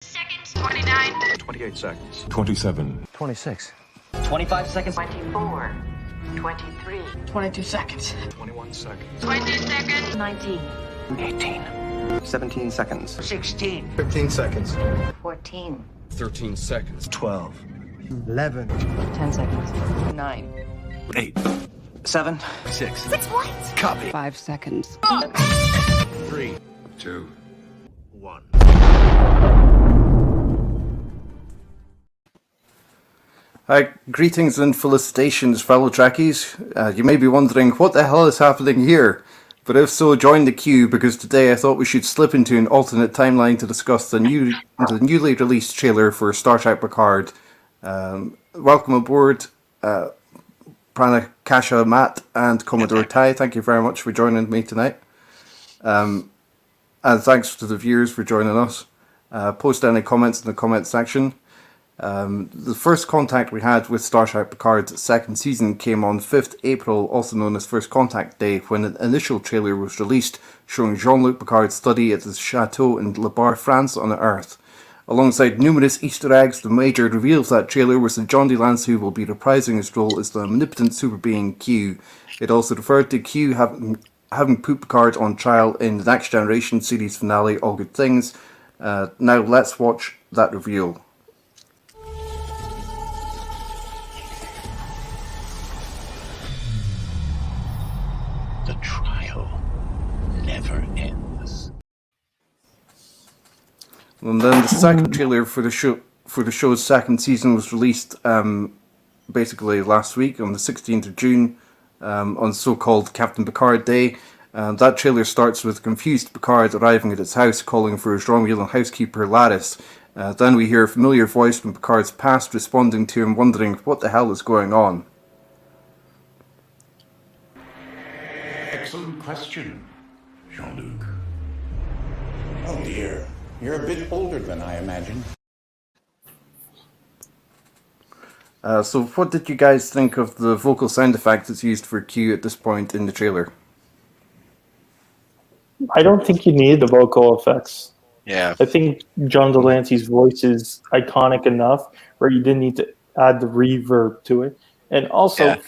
Seconds. 29. 28 seconds. 27. 26. 25 seconds. 24. 23. 22 seconds. 21 seconds. 20 seconds. 19. 18. 17 seconds. 16. 15 seconds. 14. 13 seconds. 12. 11. 10 seconds. 9. 8. 7. 6. What? Copy. 5 seconds. 3, 2, 1. Hi, greetings and felicitations, fellow Trekkies. You may be wondering, what the hell is happening here? But if so, join the queue, because today I thought we should slip into an alternate timeline to discuss the newly released trailer for Star Trek Picard. Welcome aboard, Pranakasha, Matt, and Commodore Ty. Thank you very much for joining me tonight. And thanks to the viewers for joining us. Post any comments in the comments section. The first contact we had with Star Trek Picard's second season came on 5th April, also known as First Contact Day, when an initial trailer was released showing Jean-Luc Picard's study at his chateau in Le Bar, France on Earth. Alongside numerous Easter eggs, the major reveal of that trailer was that John D. Lance, who will be reprising his role as the omnipotent super being Q. It also referred to Q having put Picard on trial in the Next Generation series finale, All Good Things. Now let's watch that reveal. The trial never ends. And then the second trailer for the show's second season was released basically last week on the 16th of June on so-called Captain Picard Day. That trailer starts with confused Picard arriving at his house calling for his Romulan housekeeper Laris. Then we hear a familiar voice from Picard's past responding to him, wondering what the hell is going on. Excellent question, Jean-Luc. Oh dear. You're a bit older than I imagined. So what did you guys think of the vocal sound effect that's used for Q at this point in the trailer? I don't think you need the vocal effects. Yeah. I think John Delancey's voice is iconic enough where you didn't need to add the reverb to it. And also,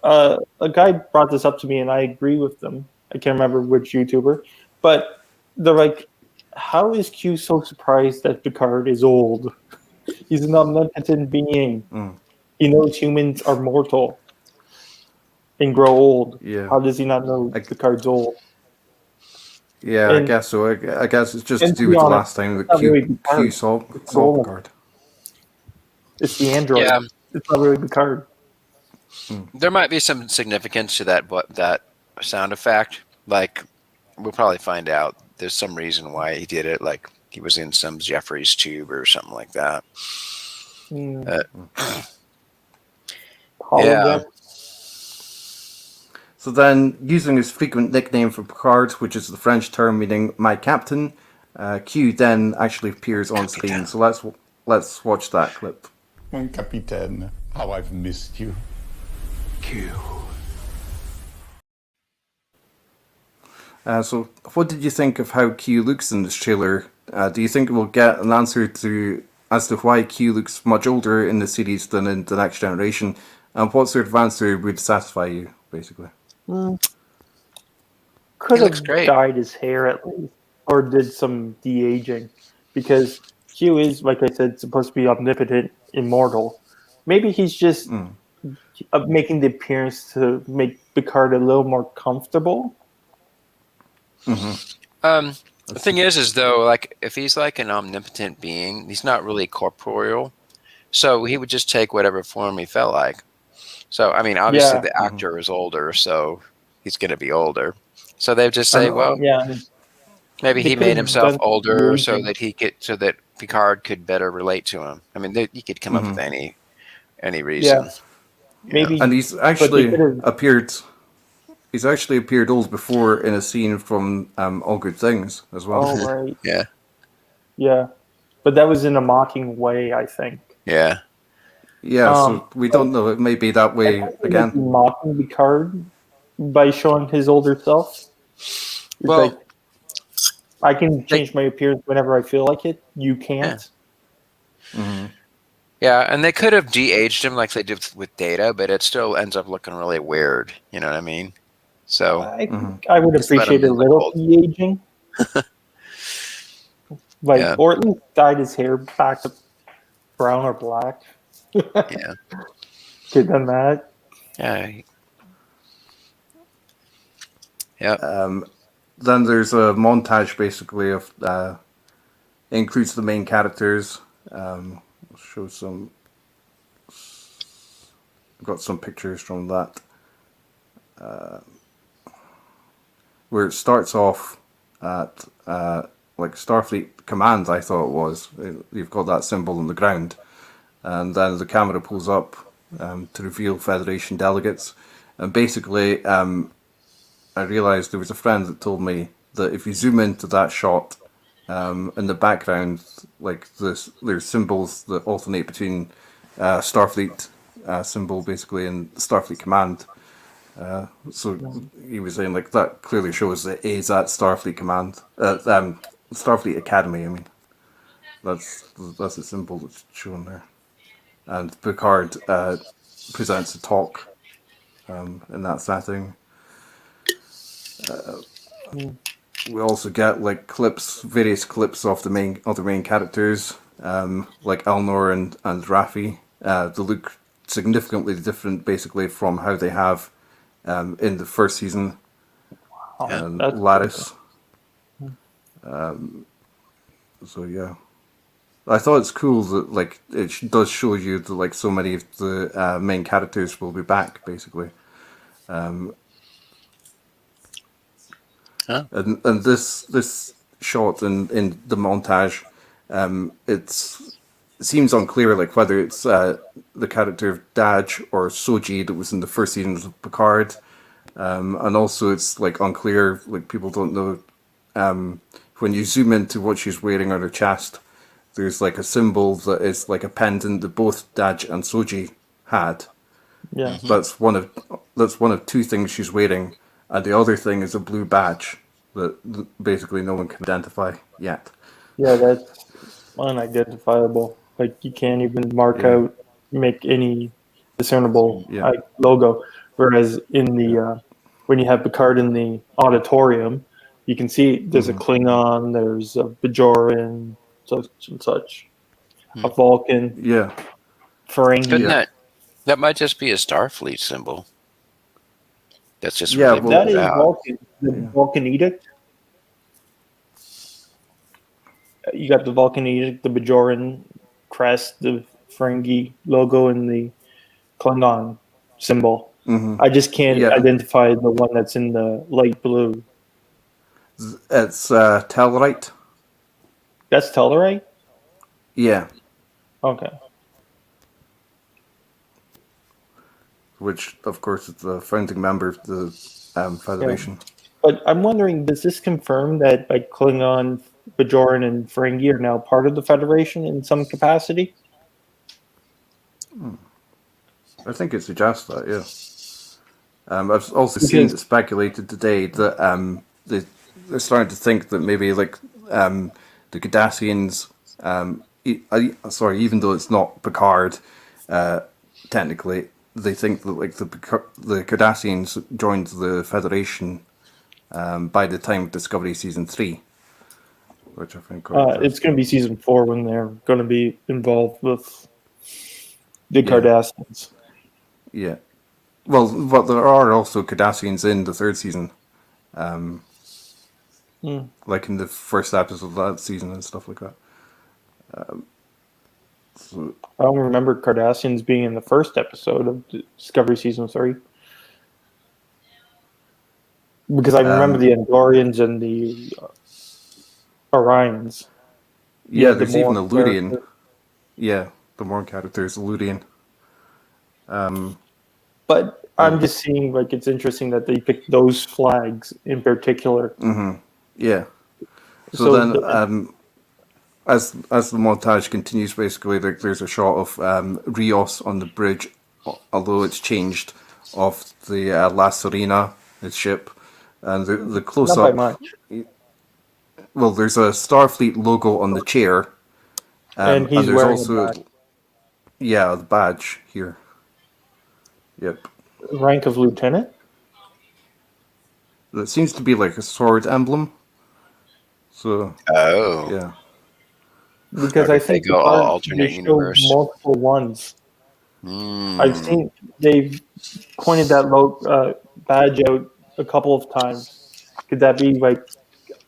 a guy brought this up to me, and I agree with them. I can't remember which YouTuber, but they're like, how is Q so surprised that Picard is old? He's an omnipotent being. He knows humans are mortal and grow old. Yeah. How does he not know Picard's old? Yeah, And- I guess so. I guess it's just to and to do be with the honest, last time that it's not really Q Picard. saw Roland. Picard. It's the android. Yeah. It's not really Picard. There might be some significance to that sound effect. Like, we'll probably find out there's some reason why he did it. Like, he was in some Jeffrey's tube or something like that. Yeah. So then, using his frequent nickname for Picard, which is the French term meaning "my captain," Q then actually appears on screen. So let's watch that clip. Mon capitaine, how I've missed you. Q. So what did you think of how Q looks in this trailer? Do you think we'll get an answer as to why Q looks much older in the series than in the Next Generation? And what sort of answer would satisfy you, basically? Could looks have great. dyed his hair at least, or did some de-aging, because Q is, like I said, supposed to be omnipotent, immortal. Maybe he's just making the appearance to make Picard a little more comfortable. The thing is though, like, if he's like an omnipotent being, he's not really corporeal, so he would just take whatever form he felt like. So, I mean, obviously the actor is older, so he's going to be older. So they just say, well, maybe he made himself older so that Picard could better relate to him. I mean, you could come up with any reason. Yeah. Maybe, and he's actually appeared. He's actually appeared old before in a scene from All Good Things as well. Oh, right. Yeah. Yeah. But that was in a mocking way, I think. Yeah. Yeah, so we don't know. It may be that way again. Mocking Picard by showing his older self. It's Well, like, I can change my appearance whenever I feel like it. You can't. Yeah, and they could have de-aged him like they did with Data, but it still ends up looking really weird. You know what I mean? So I would just let him appreciate a look little old. de-aging. Like Yeah. Orton dyed his hair back to brown or black. Yeah. Could done that. Yeah. Yeah. Then there's a montage basically of includes the main characters. I'll show some. I've got some pictures from that. Where it starts off at like Starfleet Command, I thought it was. You've got that symbol on the ground, and then the camera pulls up to reveal Federation delegates. And basically, I realised there was a friend that told me that if you zoom into that shot, in the background, like there's symbols that alternate between Starfleet symbol basically and Starfleet Command. So he was saying like that clearly shows that A is at Starfleet Command, Starfleet Academy. I mean, that's the symbol that's shown there. And Picard presents a talk in that setting. We also get like various clips of the other main characters, like Elnor and Raffi. They look significantly different, basically, from how they have in the first season. And Laris. So yeah, I thought it's cool that like it does show you that like so many of the main characters will be back, basically. And this shot in the montage, it seems unclear like whether it's the character of Daj or Soji that was in the first season of Picard, and also it's like unclear, like people don't know. When you zoom into what she's wearing on her chest, there's like a symbol that is like a pendant that both Daj and Soji had. Yeah, That's one of two things she's wearing. And the other thing is a blue badge that basically no one can identify yet. yeah, that's unidentifiable. Like you can't even make any discernible logo. Whereas in the when you have Picard in the auditorium, you can see there's a Klingon, there's a Bajoran, such and such, a Vulcan, Ferengi. Couldn't that might just be a Starfleet symbol. That's just Yeah, really well, That is out. Vulcan. The Vulcan Edict. You got the Vulcan Edict, the Bajoran crest, the Ferengi logo, and the Klingon symbol. I just can't identify the one that's in the light blue. It's Tellarite. That's Tellarite? Yeah. Okay. Which, of course, is the founding member of the Federation. But I'm wondering, does this confirm that like Klingon, Bajoran, and Ferengi are now part of the Federation in some capacity? I think it suggests that, yeah. I've also seen it speculated today that they're starting to think that maybe like the Cardassians, even though it's not Picard, technically, they think that like the Cardassians joined the Federation by the time of Discovery Season 3, which I think it's going to be Season 4 when they're going to be involved with the Cardassians. Yeah. Well, but there are also Cardassians in the third season, like in the first episode of that season and stuff like that. So, I don't remember Cardassians being in the first episode of Discovery Season 3. Because I remember the Andorians and the Orions. Yeah, there's even a Ludian. Yeah, the Morn character is a Ludian. But I'm just seeing like it's interesting that they picked those flags in particular. Yeah. So then, as the montage continues, basically there's a shot of Rios on the bridge, although it's changed, of the La Serena, his ship, and the close up. Not by much. Well, there's a Starfleet logo on the chair, And he's there's wearing also, a badge. yeah, the badge here. Yep. Rank of lieutenant. That seems to be like a sword emblem. So, Oh. yeah. Because Or I did they think go Picard, alternate they show universe? multiple ones. Hmm. I've seen they've pointed that badge out a couple of times. Could that be like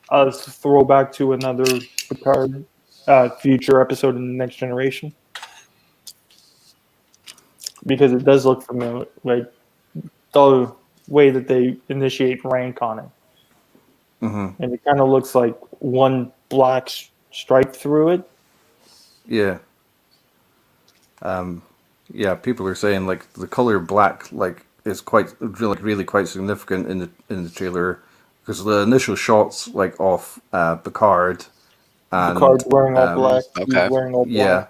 a throwback to another Picard future episode in the Next Generation? Because it does look familiar, like the way that they initiate rank on it, and it kind of looks like one black stripe through it. Yeah. Yeah, people are saying like the color black like is quite really quite significant in the trailer because the initial shots like of Picard and Picard's wearing all black. Okay. He's wearing all black. yeah,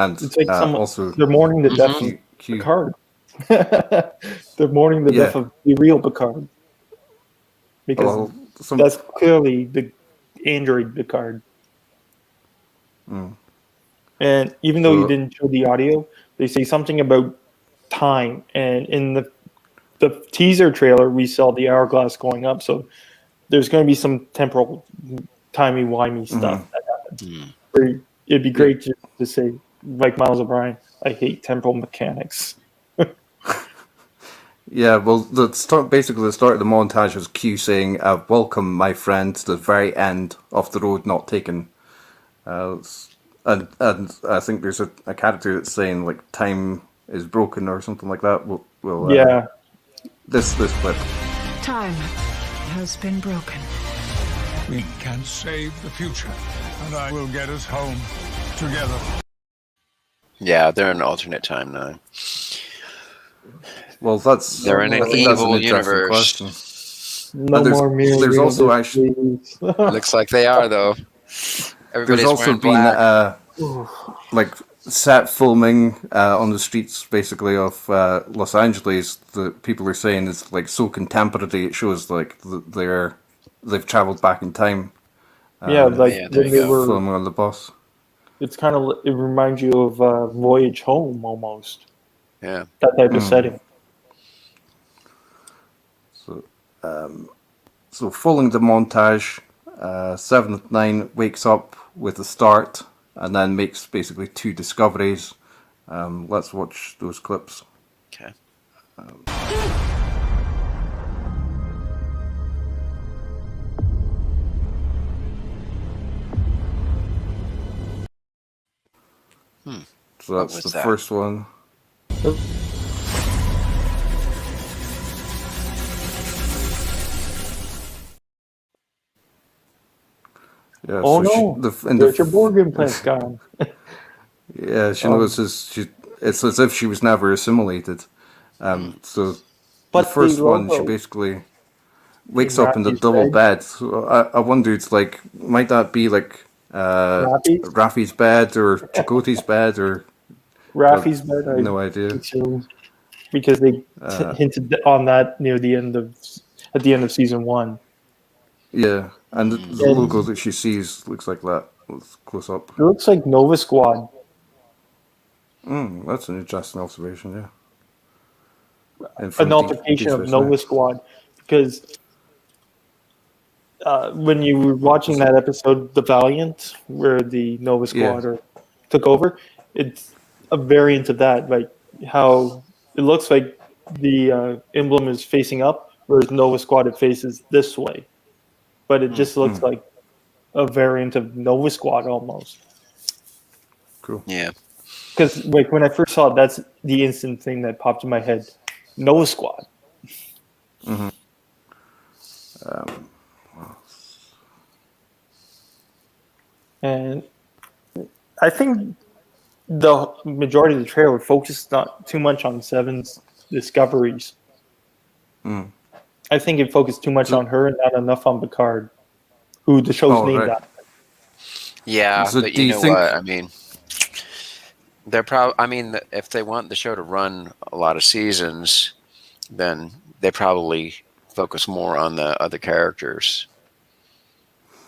and It's like also they're mourning the death of Q. Picard. They're mourning the Yeah. death of the real Picard. Because Well, that's clearly the android Picard. And even though you didn't show the audio, they say something about time. And in the teaser trailer, we saw the hourglass going up. So there's going to be some temporal, timey-wimey stuff that happens. Where it'd be great to say, like Miles O'Brien, I hate temporal mechanics. Yeah, well, basically the start of the montage was Q saying, "Welcome, my friend, to the very end of the road not taken." And I think there's a character that's saying like time is broken or something like that. Yeah. This clip. Time has been broken. We can save the future, and I will get us home together. Yeah, they're in an alternate timeline. Well, they're in an evil universe. Question. No there's, more mirror. There's also universe, actually please. Looks like they are though. Everybody's there's also wearing been black. like set filming on the streets basically of Los Angeles that people are saying is like so contemporary it shows like they've traveled back in time. Yeah, like yeah, when they were filming on the bus. It's kind of, it reminds you of Voyage Home almost. Yeah. That type of setting. So following the montage, 7/9 wakes up with a start and then makes basically two discoveries. Let's watch those clips. Okay. So that's was the that? first one. Yeah, Oh so no! There's your Borg implant gone. Yeah, she notices it's as if she was never assimilated. So But the first the one, she logo basically wakes up in the Raffi's double bed. bed. So I wondered, like, might that be like Raffi's bed or Chakotay's bed or Raffi's bed. I no idea. assume, because they hinted on that near the end of season 1. Yeah, and the logo that she sees looks like that. Let's close up. It looks like Nova Squad. That's an interesting observation. Yeah. And An from altercation Deep of Space Nova Nine. Squad, because when you were watching that episode, The Valiant, where the Nova Squad took over, it's a variant of that. Like how it looks like the emblem is facing up, whereas Nova Squad it faces this way, but it just looks like a variant of Nova Squad almost. Cool. Yeah. Because like when I first saw it, that's the instant thing that popped in my head. Nova Squad. And I think the majority of the trailer focused not too much on Seven's discoveries. I think it focused too much on her and not enough on Picard, who the show's named after. Yeah, So but do you you know think- what? I mean, they're probably. I mean, if they want the show to run a lot of seasons, then they probably focus more on the other characters.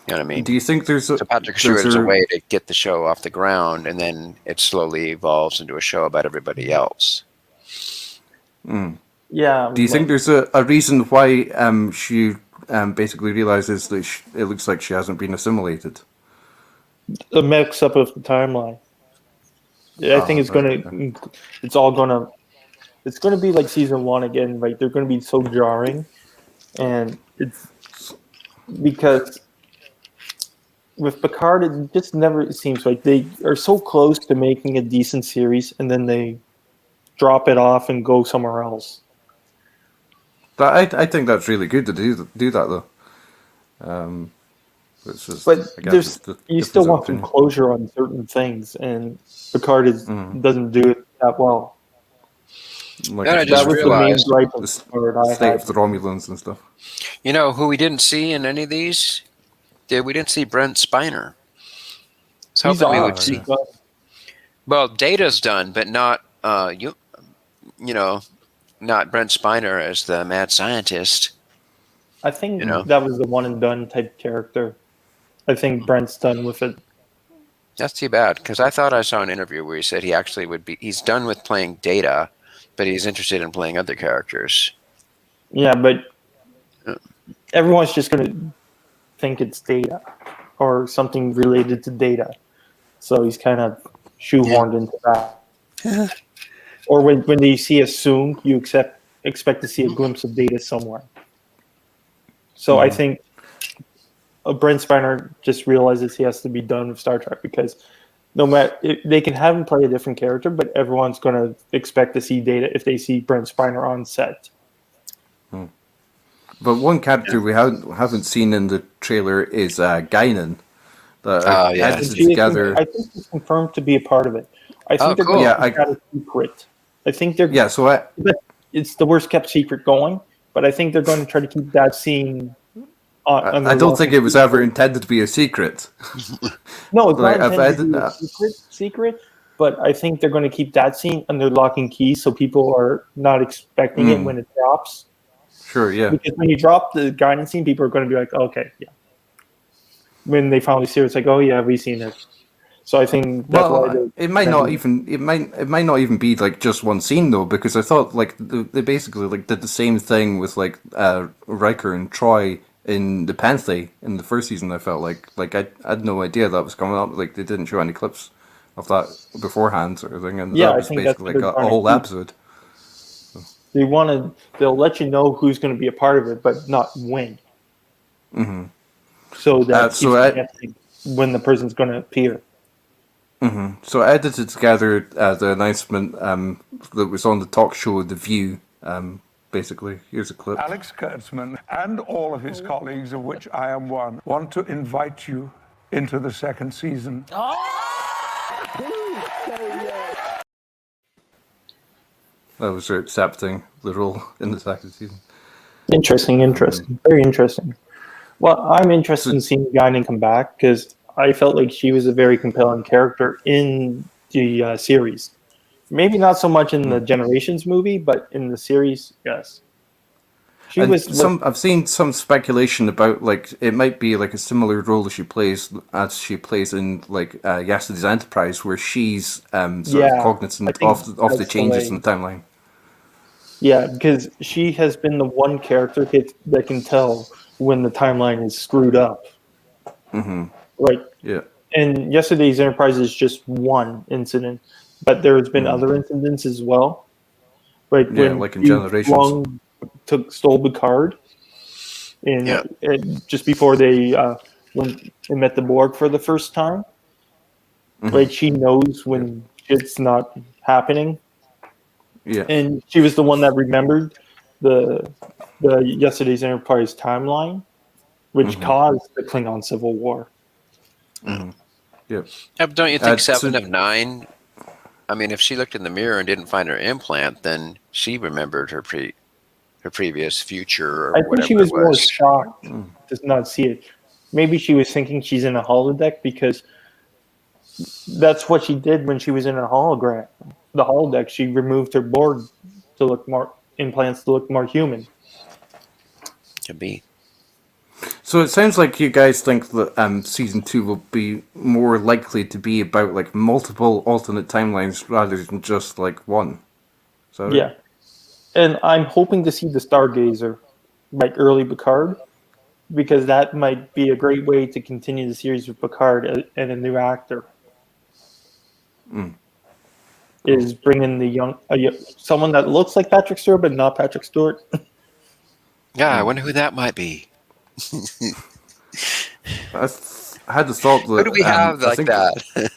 You know what I mean? Do you think there's a So Patrick Stewart is a way to get the show off the ground, and then it slowly evolves into a show about everybody else. Yeah. Do you think there's a reason why she basically realizes that it looks like she hasn't been assimilated? The mix up of the timeline? Yeah, I think it's it's gonna be like season 1 again. Right? They're gonna be so jarring, and it's because with Picard, it just never seems like they are so close to making a decent series, and then they drop it off and go somewhere else. But I think that's really good to do that though. It's just, But I guess you still want some closure on certain things, and Picard doesn't do it that well. Like I just realized the main gripe of state of the Romulans and stuff. You know who we didn't see in any of these? We didn't see Brent Spiner. So hoping we would see. Well, Data's done, but not you know, not Brent Spiner as the mad scientist. I think that was the one and done type character. I think Brent's done with it. That's too bad, because I thought I saw an interview where he said he actually he's done with playing Data, but he's interested in playing other characters. Yeah, but everyone's just going to think it's Data or something related to Data. So he's kind of shoehorned into that. Or when they see a soon, you expect to see a glimpse of Data somewhere. So I think Brent Spiner just realizes he has to be done with Star Trek, because no matter they can have him play a different character, but everyone's going to expect to see Data if they see Brent Spiner on set. But one character we haven't seen in the trailer is Guinan. Together. I think he's confirmed to be a part of it. I think they're cool. going to keep that a secret. I think they're it's the worst kept secret going, but I think they're going to try to keep that scene. I don't think it was ever intended to be a secret. No, it's not intended to be a secret, but I think they're going to keep that scene under lock and key so people are not expecting it when it drops. Sure, yeah. Because when you drop the guidance scene, people are going to be like, okay, yeah. When they finally see it, it's like, oh yeah, we've seen it. So I think that's why it might not even be like just one scene though, because I thought like they basically like did the same thing with like Riker and Troy in the Panthe in the first season. I felt like I had no idea that was coming up. Like they didn't show any clips of that beforehand sort of thing, and that was basically like a whole episode. They'll let you know who's going to be a part of it, but not when. Mm-hmm. So that when the person's going to appear. Mm-hmm. So I edited together the announcement that was on the talk show The View. Basically, here's a clip. Alex Kurtzman and all of his colleagues, of which I am one, want to invite you into the second season. That was her accepting the role in the second season. Interesting. Very interesting. Well, I'm interested in seeing Guinan come back, because I felt like she was a very compelling character in the series. Maybe not so much in the Generations movie, but in the series, yes. I've seen some speculation about like it might be like a similar role as she plays in like Yesterday's Enterprise, where she's sort of cognizant of the changes in the timeline. Yeah, because she has been the one character that can tell when the timeline is screwed up. Mm-hmm. Right. Yeah. And Yesterday's Enterprise is just one incident, but there has been other incidents as well. Like when like in Generations. Stole Picard, and just before they went and met the Borg for the first time. Mm-hmm. Like she knows when it's not happening. Yeah. And she was the one that remembered the Yesterday's Enterprise timeline, which caused the Klingon Civil War. Mm-hmm. Yeah. But don't you think 7 of 9? I mean, if she looked in the mirror and didn't find her implant, then she remembered her previous future. Or I think she was more shocked to not see it. Maybe she was thinking she's in a holodeck, because that's what she did when she was in a hologram. The holodeck, she removed her Borg to look more implants to look more human. Could be. So it sounds like you guys think that season 2 will be more likely to be about like multiple alternate timelines rather than just like one. So Yeah. And I'm hoping to see the Stargazer, like early Picard, because that might be a great way to continue the series with Picard and a new actor. Is bringing someone that looks like Patrick Stewart but not Patrick Stewart. Yeah, I wonder who that might be. I had the thought that Who do we have like that?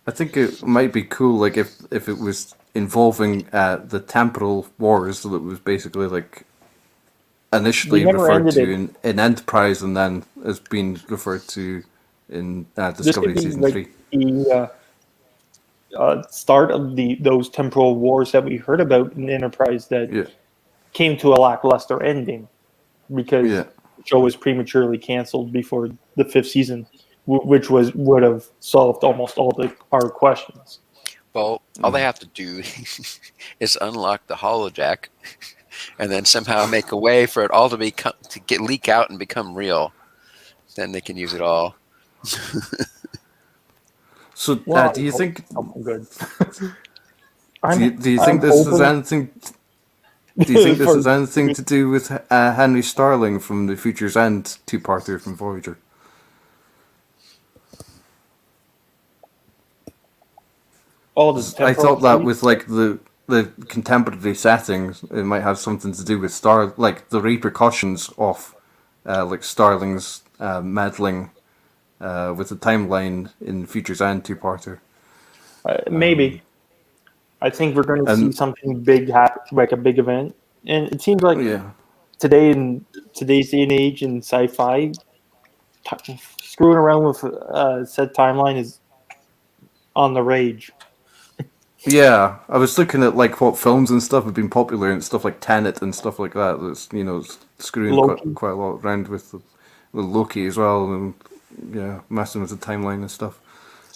I think it might be cool, like if it was involving the temporal wars, so that was basically like initially referred to in Enterprise and then as being referred to in Discovery season 3. The start of those temporal wars that we heard about in Enterprise that came to a lackluster ending because the show was prematurely canceled before the 5th season, which would have solved almost all our questions. Well, all they have to do is unlock the holodeck and then somehow make a way for it all to leak out and become real. Then they can use it all. So, do you think? Good. Do you think this is anything? Do you think this has anything to do with Henry Starling from the Future's End 2-parter from Voyager? I thought that with like the contemporary settings, it might have something to do with the repercussions of like Starling's meddling with the timeline in Future's End 2-parter. Maybe. I think we're going to see something big happen, like a big event, and it seems like today in today's day and age in sci-fi, screwing around with said timeline is on the rage. Yeah, I was looking at like what films and stuff have been popular and stuff like Tenet and stuff like that. That's screwing quite a lot around with Loki as well, and messing with the timeline and stuff.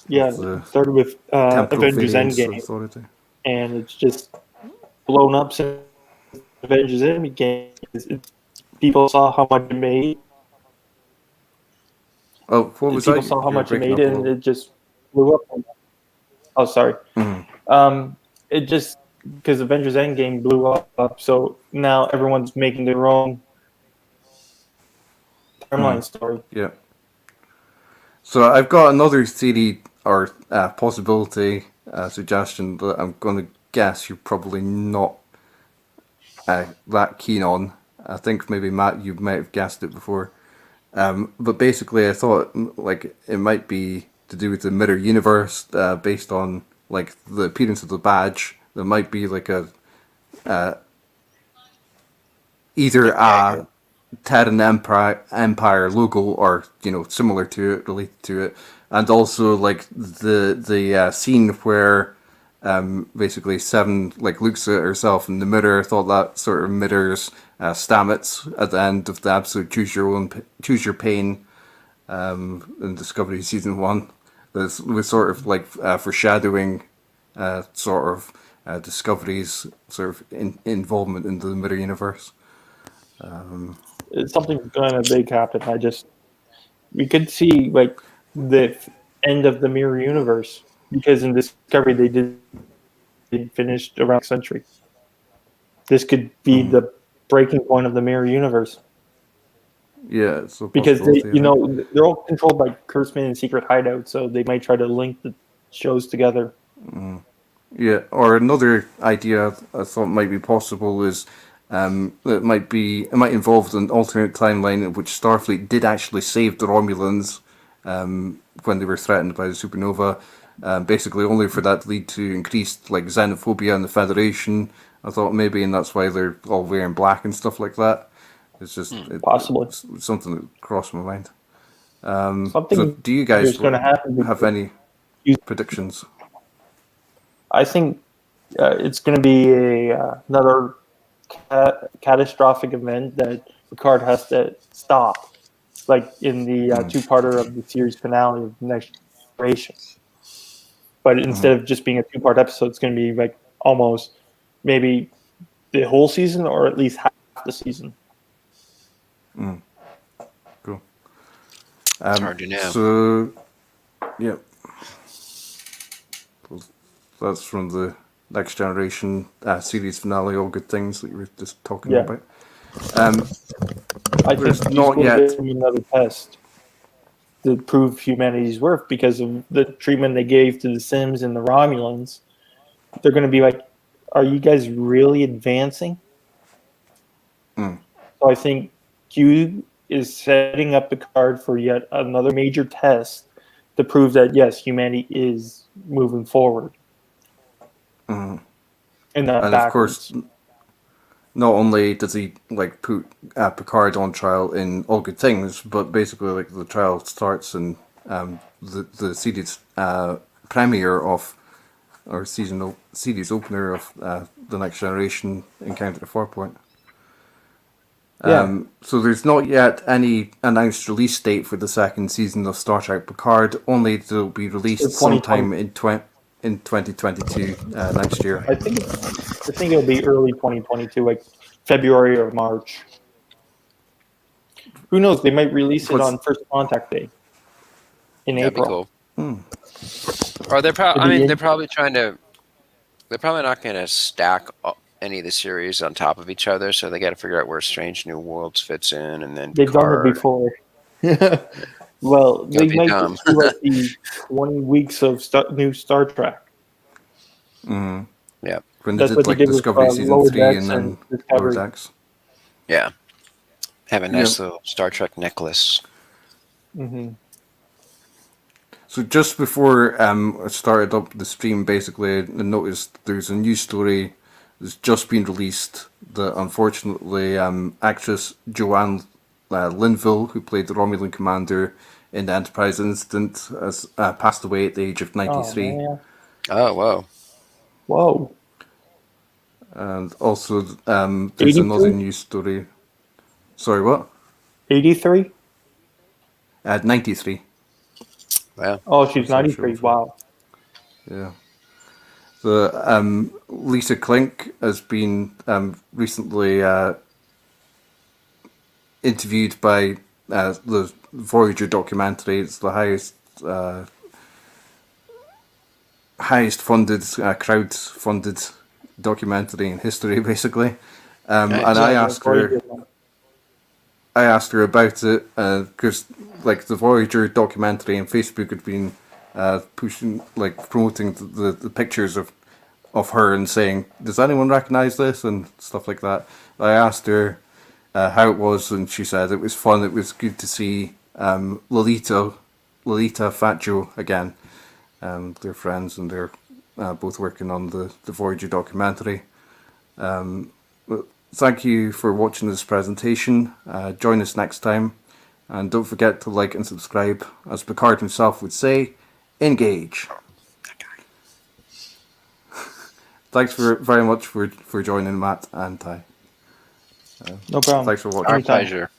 Yeah, it started with Avengers Endgame, and it's just blown up since Avengers Endgame. People saw how much it made. Oh, what was that? People saw how much it made, and it just blew up. Oh, sorry. Mm-hmm. It just because Avengers Endgame blew up, so now everyone's making their own timeline story. Yeah. So I've got another theory or possibility suggestion that I'm going to guess you're probably not that keen on. I think maybe Matt, you might have guessed it before. But basically, I thought like it might be to do with the mirror universe, based on like the appearance of the badge. There might be like either a Terran Empire logo or similar to it, related to it, and also like the scene where basically Seven like looks at herself in the mirror. I thought that sort of mirrors Stamets at the end of the episode Choose Your Pain in Discovery season 1. This was sort of like foreshadowing Discovery's sort of involvement into the mirror universe. Something's going to big happen. We could see like the end of the mirror universe because in Discovery they finished around century. This could be the breaking point of the mirror universe. Yeah, it's because they're all controlled by Kurtzman and Secret Hideout, so they might try to link the shows together. Yeah, or another idea I thought might be possible is it might involve an alternate timeline in which Starfleet did actually save the Romulans when they were threatened by the supernova. Basically, only for that to lead to increased like xenophobia in the Federation. I thought maybe, and that's why they're all wearing black and stuff like that. It's just possibly it's something that crossed my mind. So do you guys have any predictions? I think it's going to be another catastrophic event that Picard has to stop, like in the two-parter of the series finale of Next Generation. But instead of just being a two-part episode, it's going to be like almost maybe the whole season or at least half the season. It's hard to know. So, yeah. That's from the Next Generation series finale, All Good Things, that you were just talking about. I think there's these not will yet. give them another test to prove humanity's worth because of the treatment they gave to the Sims and the Romulans. They're going to be like, are you guys really advancing? So I think Q is setting up Picard for yet another major test to prove that, yes, humanity is moving forward. And not And backwards. of course, not only does he like put Picard on trial in All Good Things, but basically like the trial starts in the series premiere of, or series opener of the Next Generation Encounter at Farpoint. So there's not yet any announced release date for the second season of Star Trek Picard. Only it'll be released sometime in 2022 next year. I think it'll be early 2022, like February or March. Who knows? They might release it on First Contact Day in April. That'd be cool. Or they're probably. I mean, they're probably trying to. They're probably not going to stack any of the series on top of each other, so they got to figure out where Strange New Worlds fits in, and then they've Picard. done it before. Well, they might dumb. just do like the 20 weeks of new Star Trek. Yeah. When they did like Discovery Season 3 and then Lower Decks. Yeah. Have a nice little Star Trek necklace. So just before I started up the stream, basically, I noticed there's a news story that's just been released that unfortunately actress Joanne Linville, who played the Romulan commander in the Enterprise incident, has passed away at the age of 93. Oh, wow. Whoa. And also there's another news story. Sorry, what? 83? 93. Wow. Oh, she's 93. Wow. Yeah. The Lisa Klink has been recently interviewed by the Voyager documentary. It's the highest funded, crowd funded documentary in history, basically. And I asked her about it because, like, the Voyager documentary and Facebook had been pushing, like, promoting the pictures of her and saying, "Does anyone recognize this?" and stuff like that. I asked her how it was, and she said it was fun. It was good to see Lolita, Fat Joe again. They're friends, and they're both working on the Voyager documentary. Thank you for watching this presentation. Join us next time. And don't forget to like and subscribe. As Picard himself would say, engage. Thanks very much for joining, Matt and Ty. No problem. Thanks for watching. Our pleasure.